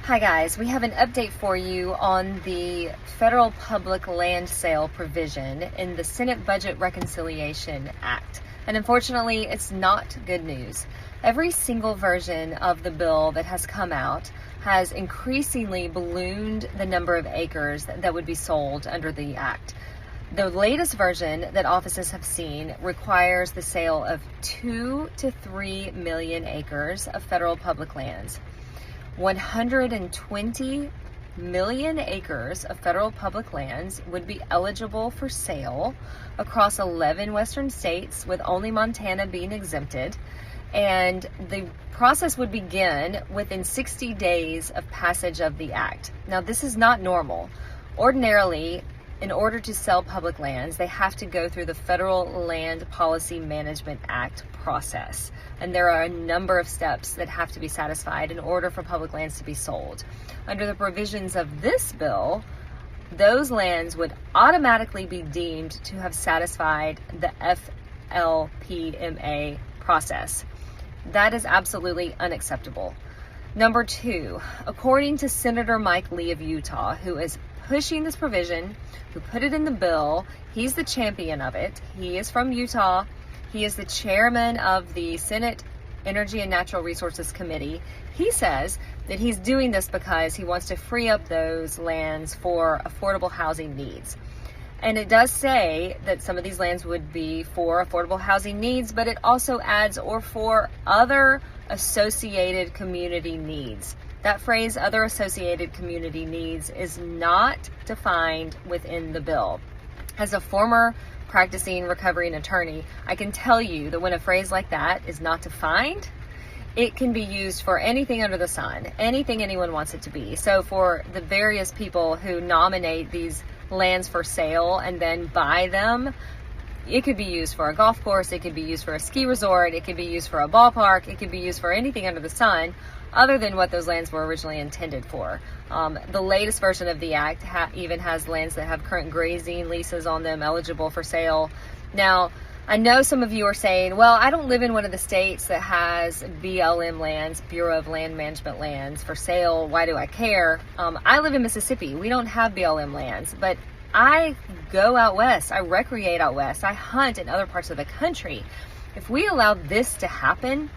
Hi guys, we have an update for you on the federal public land sale provision in the Senate Budget Reconciliation Act. And unfortunately, it's not good news. Every single version of the bill that has come out has increasingly ballooned the number of acres that would be sold under the act. The latest version that offices have seen requires the sale of 2 to 3 million acres of federal public lands. 120 million acres of federal public lands would be eligible for sale across 11 western states, with only Montana being exempted. And the process would begin within 60 days of passage of the act. Now, this is not normal. Ordinarily, in order to sell public lands, they have to go through the Federal Land Policy Management Act process. And there are a number of steps that have to be satisfied in order for public lands to be sold. Under the provisions of this bill, those lands would automatically be deemed to have satisfied the FPMA process. That is absolutely unacceptable. Number two, according to Senator Mike Lee of Utah, who is pushing this provision, who put it in the bill, he's the champion of it. He is from Utah. He is the chairman of the Senate Energy and Natural Resources Committee. He says that he's doing this because he wants to free up those lands for affordable housing needs. And it does say that some of these lands would be for affordable housing needs, but it also adds "or for other associated community needs." That phrase, "other associated community needs," is not defined within the bill. As a former practicing recovering attorney, I can tell you that when a phrase like that is not defined, it can be used for anything under the sun, anything anyone wants it to be. So for the various people who nominate these lands for sale and then buy them, it could be used for a golf course, it could be used for a ski resort, it could be used for a ballpark, it could be used for anything under the sun other than what those lands were originally intended for. The latest version of the act even has lands that have current grazing leases on them eligible for sale. Now, I know some of you are saying, well, I don't live in one of the states that has BLM Lands, Bureau of Land Management lands for sale. Why do I care? I live in Mississippi. We don't have BLM lands, but I go out west. I recreate out west. I hunt in other parts of the country. If we allow this to happen,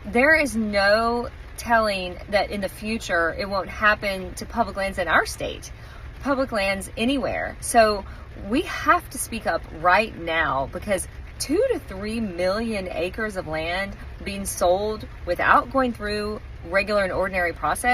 there is no telling that in the future it won't happen to public lands in our state, public lands anywhere. So we have to speak up right now, because 2 to 3 million acres of land being sold without going through regular and ordinary process